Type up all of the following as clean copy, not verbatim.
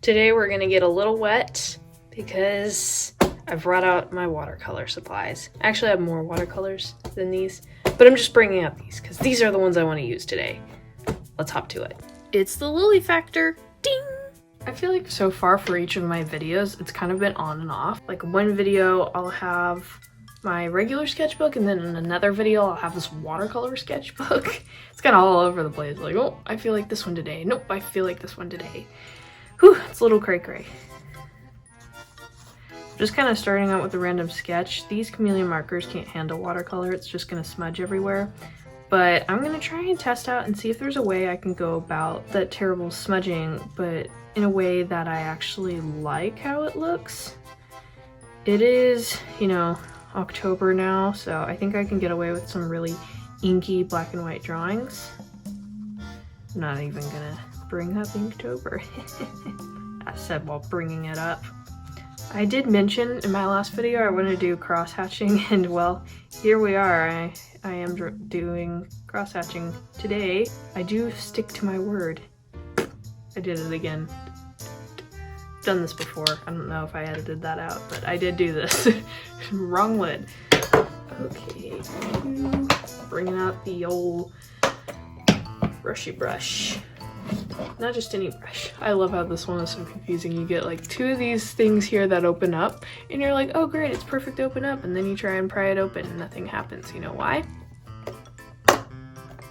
Today we're gonna get a little wet because I've brought out my watercolor supplies. Actually, I have more watercolors than these, but I'm just bringing out these because these are the ones I want to use today. Let's hop to it. It's the Lily factor. Ding! I feel like so far for each of my videos, it's kind of been on and off. Like one video, I'll have my regular sketchbook, and then in another video, I'll have this watercolor sketchbook. It's kind of all over the place. Like, oh, I feel like this one today. Nope, I feel like this one today. Whew, it's a little cray-cray. Just kind of starting out with a random sketch. These chameleon markers can't handle watercolor. It's just going to smudge everywhere. But I'm going to try and test out and see if there's a way I can go about that terrible smudging, but in a way that I actually like how it looks. It is, you know, October now, so I think I can get away with some really inky black and white drawings. I'm not even going to bring up Inktober. I said while bringing it up. I did mention in my last video I want to do cross hatching, and well, here we are. I am doing cross hatching today. I do stick to my word. I did it again. Done this before. I don't know if I edited that out, but I did do this. Wrong lid. Okay, bringing out the old brushy brush. Not just any brush. I love how this one is so confusing. You get like two of these things here that open up, and you're like, oh great, it's perfect to open up, and then you try and pry it open and nothing happens. You know why?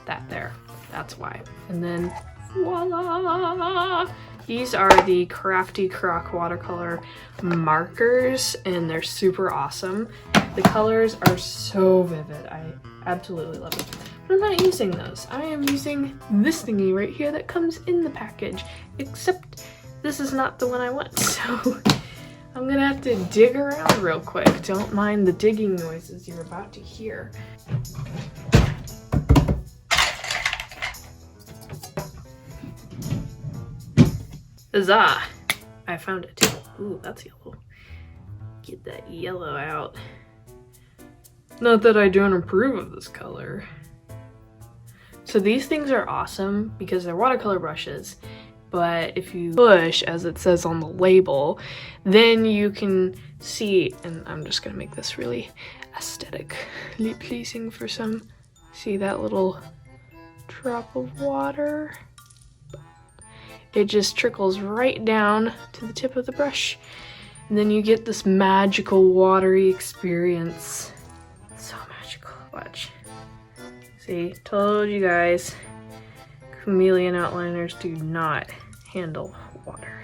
That there. That's why. And then voila! These are the Crafty Croc Watercolor markers, and they're super awesome. The colors are so vivid. I absolutely love it. But I'm not using those. I am using this thingy right here that comes in the package, except this is not the one I want, so I'm gonna have to dig around real quick. Don't mind the digging noises you're about to hear. Huzzah! I found it. Ooh, that's yellow. Get that yellow out. Not that I don't approve of this color. So these things are awesome because they're watercolor brushes, but if you push, as it says on the label, then you can see, and I'm just gonna make this really aesthetically pleasing for some. See that little drop of water? It just trickles right down to the tip of the brush, and then you get this magical watery experience. So magical. Watch. See, told you guys, chameleon outliners do not handle water.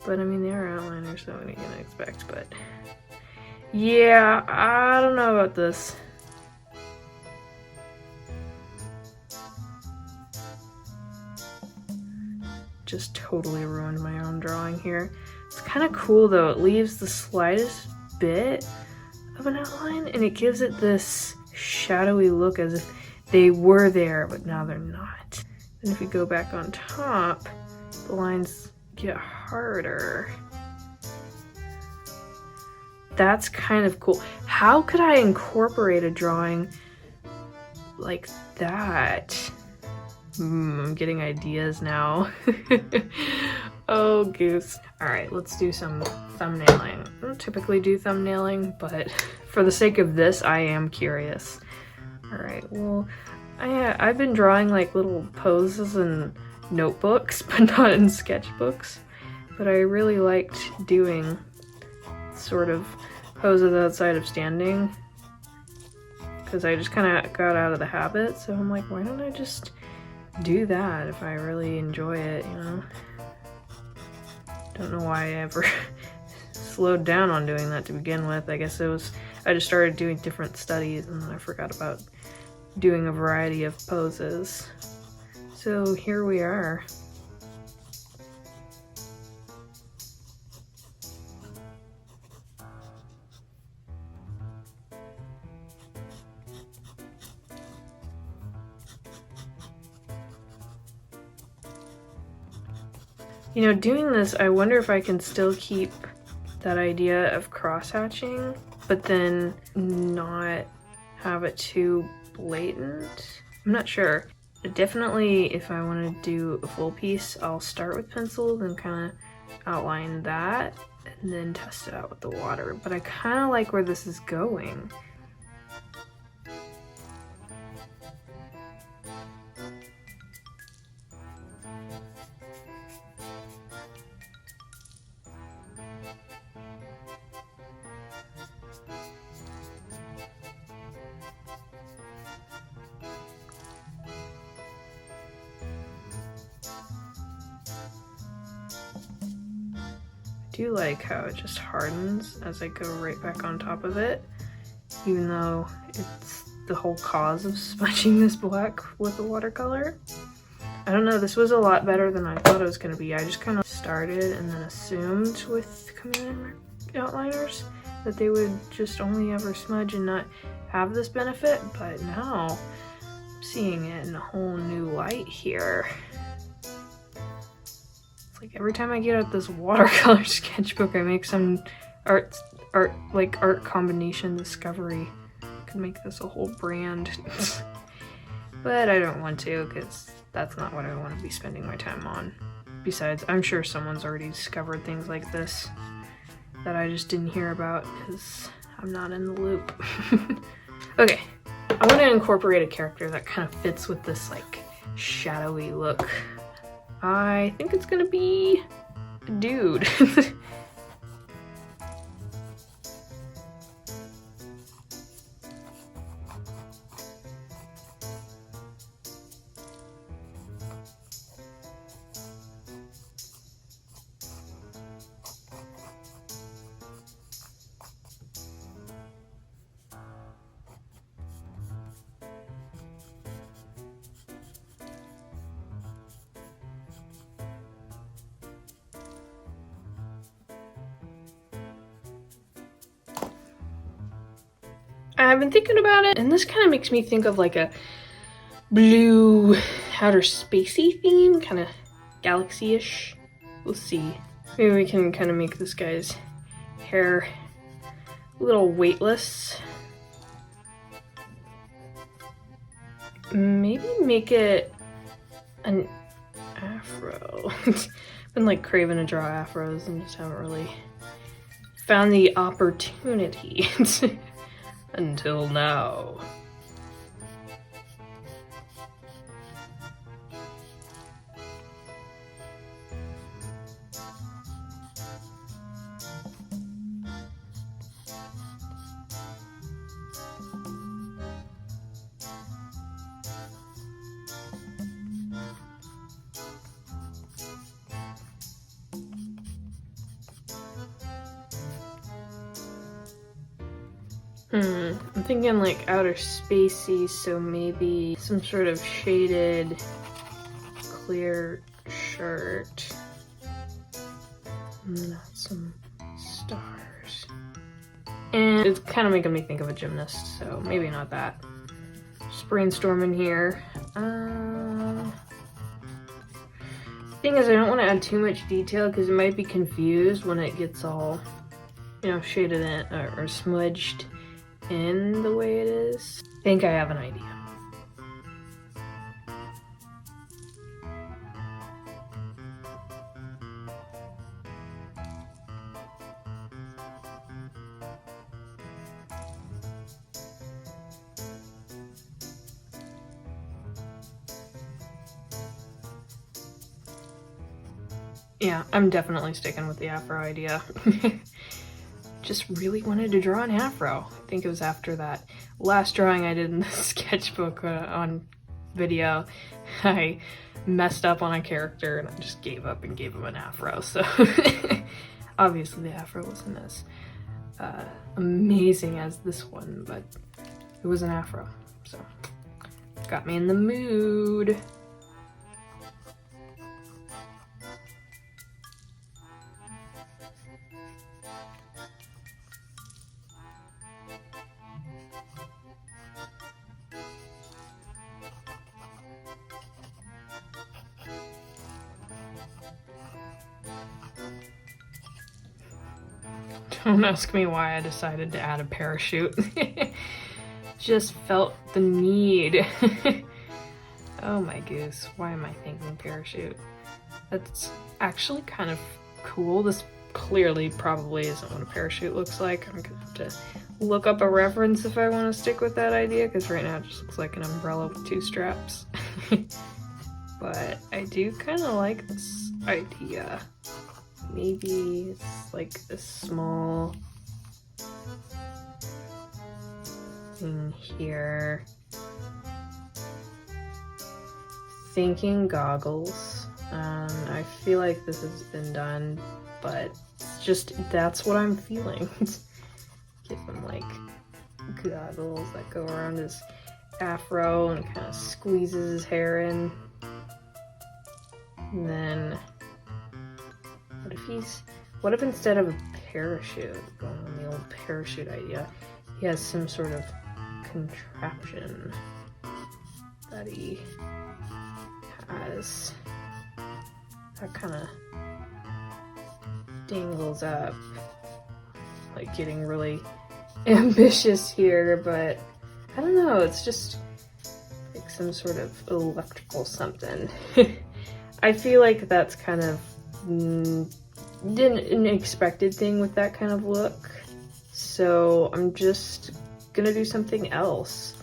But I mean, they are outliners, so what are you gonna expect? But yeah, I don't know about this. Just totally ruined my own drawing here. It's kind of cool though. It leaves the slightest bit of an outline, and it gives it this shadowy look as if they were there, but now they're not. And if you go back on top, the lines get harder. That's kind of cool. How could I incorporate a drawing like that? I'm getting ideas now. Oh, goose. All right, let's do some thumbnailing. I don't typically do thumbnailing, but for the sake of this, I am curious. All right, well, I've been drawing like little poses in notebooks, but not in sketchbooks. But I really liked doing sort of poses outside of standing, because I just kind of got out of the habit. So I'm like, why don't I just do that if I really enjoy it, you know? Don't know why I ever slowed down on doing that to begin with. I guess it was, I just started doing different studies and then I forgot about doing a variety of poses. So here we are. You know, doing this, I wonder if I can still keep that idea of cross-hatching, but then not have it too blatant. I'm not sure. Definitely, if I want to do a full piece, I'll start with pencil, then kind of outline that, and then test it out with the water. But I kind of like where this is going. I do like how it just hardens as I go right back on top of it, even though it's the whole cause of smudging this black with the watercolor. I don't know, this was a lot better than I thought it was going to be. I just kind of started and then assumed with chameleon outliners that they would just only ever smudge and not have this benefit, but now I'm seeing it in a whole new light here. Like every time I get out this watercolor sketchbook, I make some art combination discovery. Could make this a whole brand. But I don't want to, because that's not what I want to be spending my time on. Besides, I'm sure someone's already discovered things like this that I just didn't hear about because I'm not in the loop. Okay, I want to incorporate a character that kind of fits with this like shadowy look. I think it's gonna be a dude. I've been thinking about it, and this kind of makes me think of like a blue outer spacey theme, kind of galaxy-ish. We'll see. Maybe we can kind of make this guy's hair a little weightless. Maybe make it an afro. Been like craving to draw afros and just haven't really found the opportunity. Until now. I'm thinking like outer spacey, so maybe some sort of shaded clear shirt. Not some stars. And it's kind of making me think of a gymnast, so maybe not that. Just brainstorming here. Thing is, I don't want to add too much detail because it might be confused when it gets all, you know, shaded in or smudged in the way it is. I think I have an idea. Yeah, I'm definitely sticking with the afro idea. Just really wanted to draw an afro. I think it was after that last drawing I did in the sketchbook on video, I messed up on a character and I just gave up and gave him an afro. So obviously the afro wasn't as amazing as this one, but it was an afro. So got me in the mood. Don't ask me why I decided to add a parachute. Just felt the need. Oh my goose, why am I thinking parachute? That's actually kind of cool. This clearly probably isn't what a parachute looks like. I'm gonna have to look up a reference if I want to stick with that idea, because right now it just looks like an umbrella with 2 straps. But I do kind of like this idea. Maybe it's like a small thing here. Thinking goggles. I feel like this has been done, but it's just, that's what I'm feeling. Give him like goggles that go around his afro and kind of squeezes his hair in. And then what if instead of a parachute, going on the old parachute idea, he has some sort of contraption that he has that kind of dangles up. Like getting really ambitious here, but I don't know, it's just like some sort of electrical something. I feel like that's kind of an unexpected thing with that kind of look, so I'm just gonna do something else.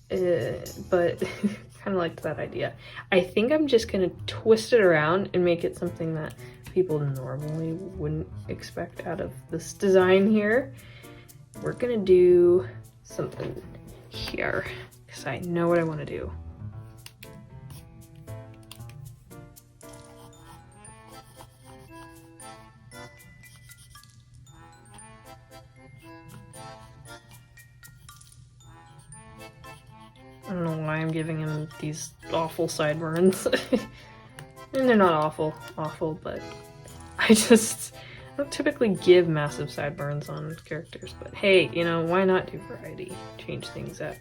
But kind of liked that idea. I think I'm just gonna twist it around and make it something that people normally wouldn't expect out of this design here. We're gonna do something here because I know what I want to do. I don't know why I'm giving him these awful sideburns. And they're not awful, but I don't typically give massive sideburns on characters, but hey, you know, why not do variety? Change things up.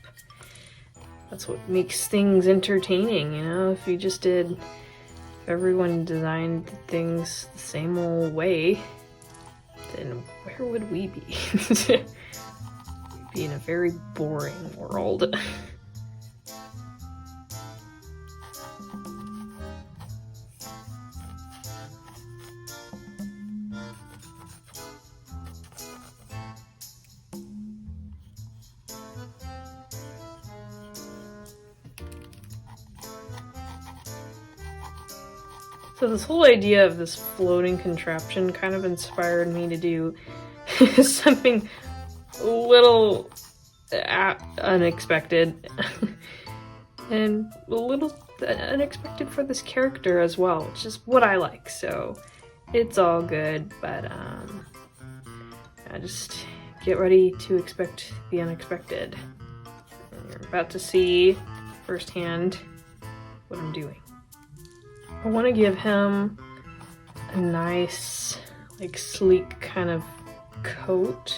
That's what makes things entertaining, you know? If everyone designed things the same old way, then where would we be? We'd be in a very boring world. So this whole idea of this floating contraption kind of inspired me to do something a little unexpected and a little unexpected for this character as well, which is what I like, so it's all good, but just get ready to expect the unexpected. And you're about to see firsthand what I'm doing. I want to give him a nice, like, sleek kind of coat,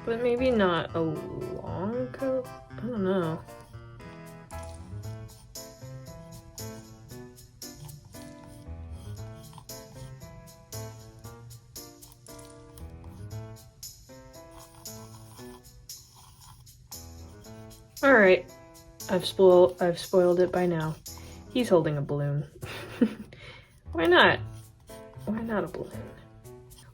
but maybe not a long coat. I don't know. All right, I've spoiled it by now. He's holding a balloon. Why not? Why not a balloon?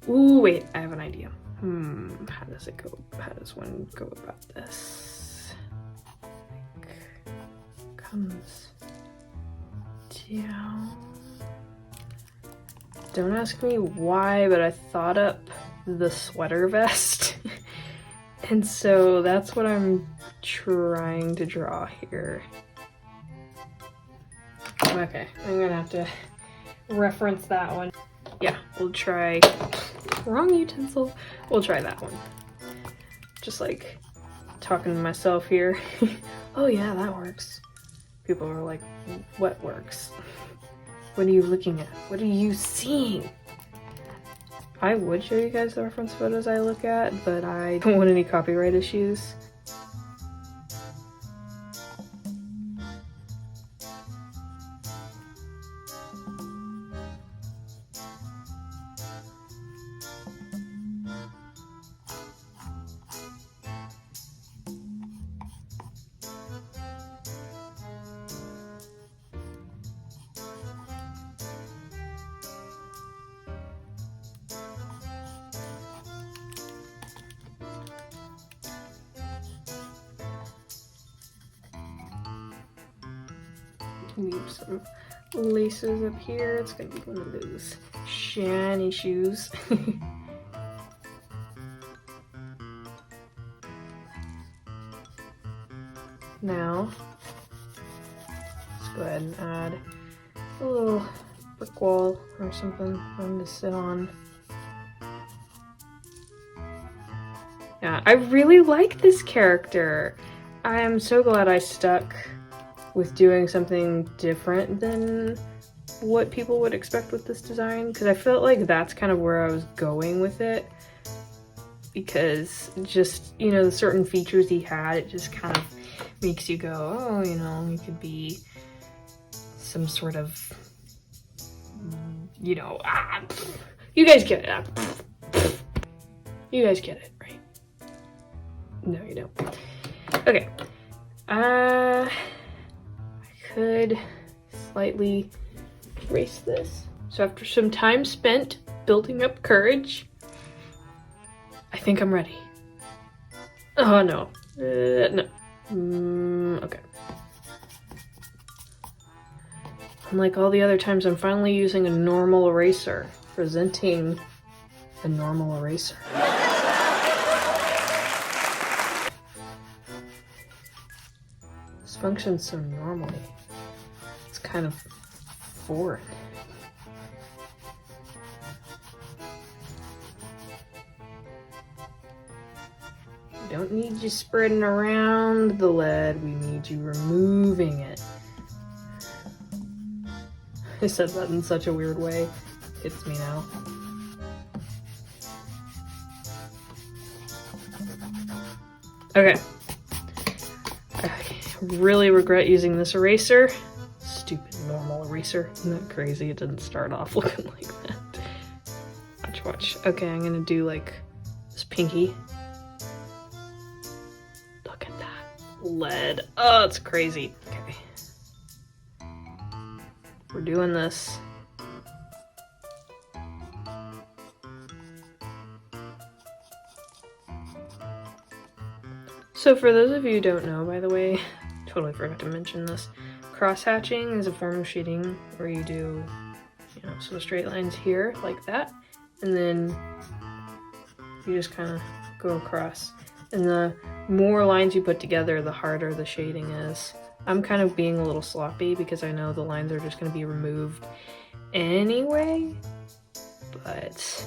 Ooh, wait, I have an idea. How does it go? How does one go about this? Like, comes down. Don't ask me why, but I thought up the sweater vest. And so that's what I'm trying to draw here. Okay, I'm gonna have to reference that one. Yeah, we'll try, wrong utensil. We'll try that one. Just like talking to myself here. Oh yeah, that works. People are like, what works? What are you looking at? What are you seeing? I would show you guys the reference photos I look at, but I don't want any copyright issues. Leave some laces up here. It's gonna be one of those shiny shoes. Now, let's go ahead and add a little brick wall or something for him to sit on. Yeah, I really like this character. I am so glad I stuck with doing something different than what people would expect with this design, because I felt like that's kind of where I was going with it, because just, you know, the certain features he had, it just kind of makes you go, oh, you know, he could be some sort of, you know, you guys get it. You guys get it, right? No, you don't. Okay. I could slightly erase this. So after some time spent building up courage, I think I'm ready. Oh no. No. Okay. Unlike all the other times, I'm finally using a normal eraser, presenting a normal eraser. This functions so normally. It's kind of foreign. We don't need you spreading around the lead, we need you removing it. I said that in such a weird way. It's me now. Okay. I really regret using this eraser. Stupid normal eraser. Isn't that crazy? It didn't start off looking like that. Watch, watch. Okay, I'm gonna do like this pinky. Look at that. Lead. Oh, it's crazy. Okay. We're doing this. So for those of you who don't know, by the way, totally forgot to mention this, cross-hatching is a form of shading where you do, you know, some straight lines here like that, and then you just kind of go across. And the more lines you put together, the harder the shading is. I'm kind of being a little sloppy because I know the lines are just going to be removed anyway, but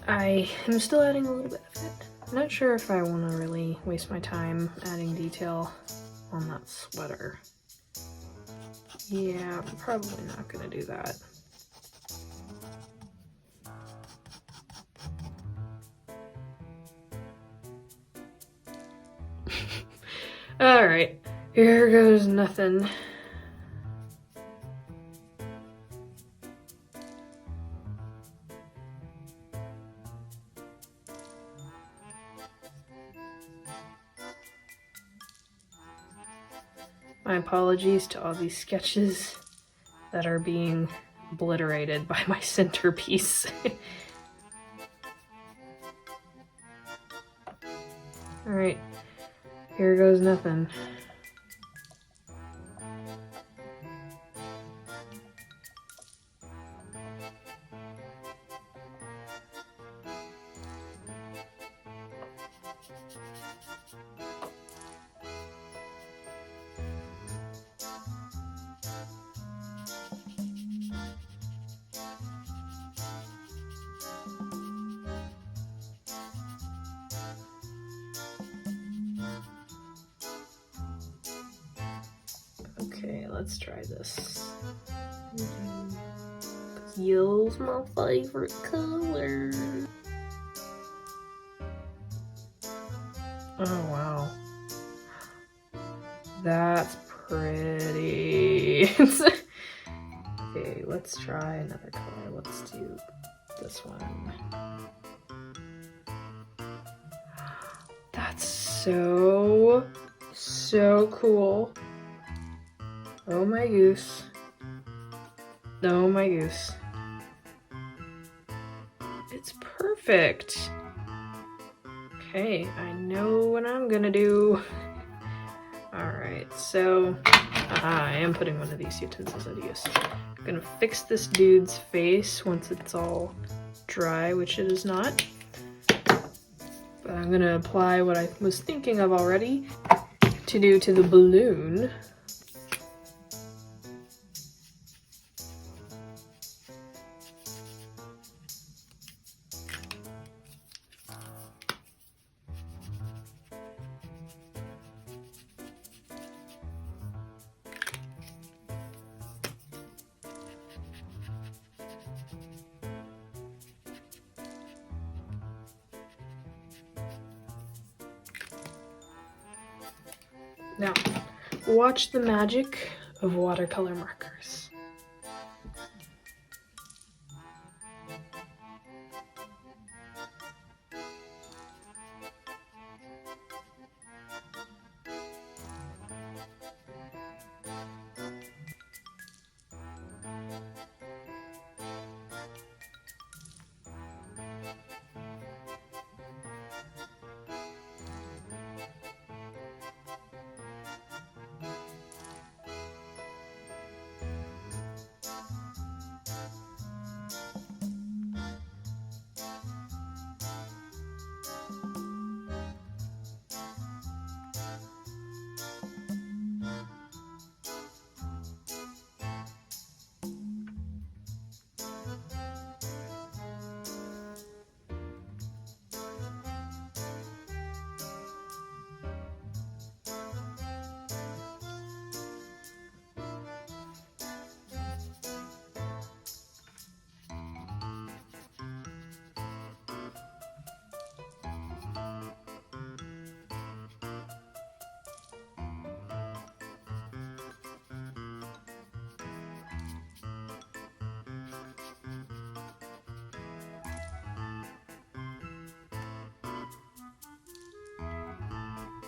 I am still adding a little bit of it. I'm not sure if I want to really waste my time adding detail on that sweater. Yeah, I'm probably not going to do that. Alright, here goes nothing. My apologies to all these sketches that are being obliterated by my centerpiece. Alright, here goes nothing. Okay, let's try this. Yellow's my favorite color. Oh wow. That's pretty. Okay, let's try another color. Let's do this one. That's so cool. Oh my goose. Oh my goose. It's perfect. Okay, I know what I'm gonna do. Alright, so I am putting one of these utensils into use. I'm gonna fix this dude's face once it's all dry, which it is not. But I'm gonna apply what I was thinking of already to do to the balloon. Now, watch the magic of watercolor markers.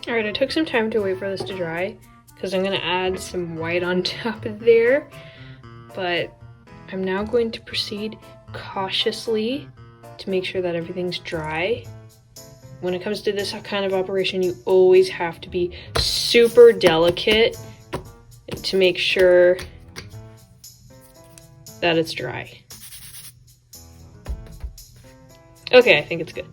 Alright, I took some time to wait for this to dry because I'm going to add some white on top of there, but I'm now going to proceed cautiously to make sure that everything's dry. When it comes to this kind of operation, you always have to be super delicate to make sure that it's dry. Okay, I think it's good.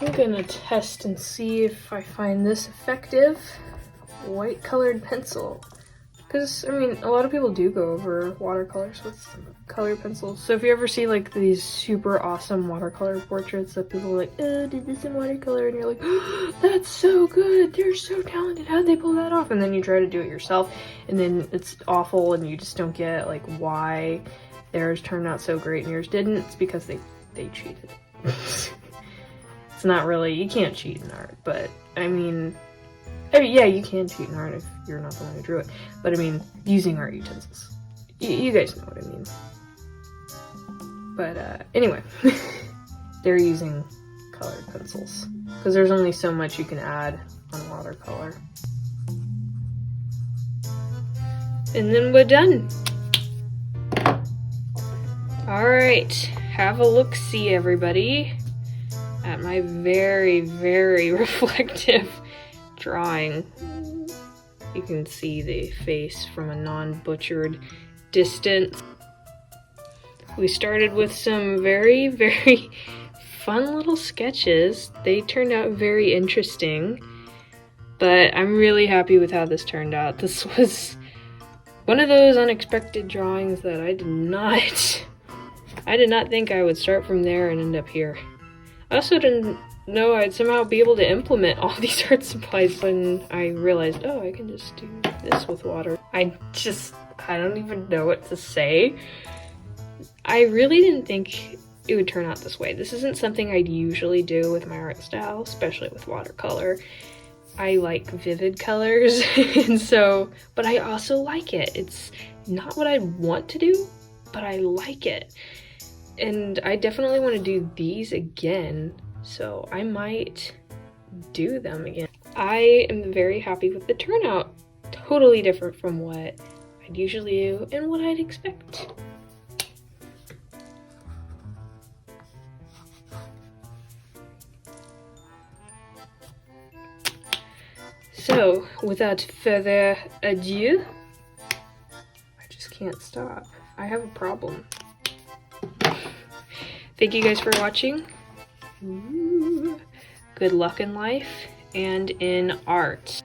I'm gonna test and see if I find this effective. White colored pencil. Because, I mean, a lot of people do go over watercolors with colored pencils. So if you ever see like these super awesome watercolor portraits that people are like, oh, did this in watercolor? And you're like, oh, that's so good. They're so talented. How'd they pull that off? And then you try to do it yourself and then it's awful and you just don't get like why theirs turned out so great and yours didn't. It's because they cheated. It's not really, you can't cheat in art, but I mean, yeah, you can cheat in art if you're not the one who drew it, but I mean, using art utensils. You guys know what I mean. But anyway, they're using colored pencils, because there's only so much you can add on watercolor. And then we're done. Alright, have a look-see, everybody, at my very, very reflective drawing. You can see the face from a non-butchered distance. We started with some very, very fun little sketches. They turned out very interesting, but I'm really happy with how this turned out. This was one of those unexpected drawings that I did not think I would start from there and end up here. I also didn't know I'd somehow be able to implement all these art supplies when I realized, oh, I can just do this with water. I don't even know what to say. I really didn't think it would turn out this way. This isn't something I'd usually do with my art style, especially with watercolor. I like vivid colors, and so, but I also like it. It's not what I want to do, but I like it. And I definitely want to do these again, so I might do them again. I am very happy with the turnout. Totally different from what I'd usually do and what I'd expect. So, without further ado, I just can't stop. I have a problem. Thank you guys for watching. Ooh. Good luck in life and in art.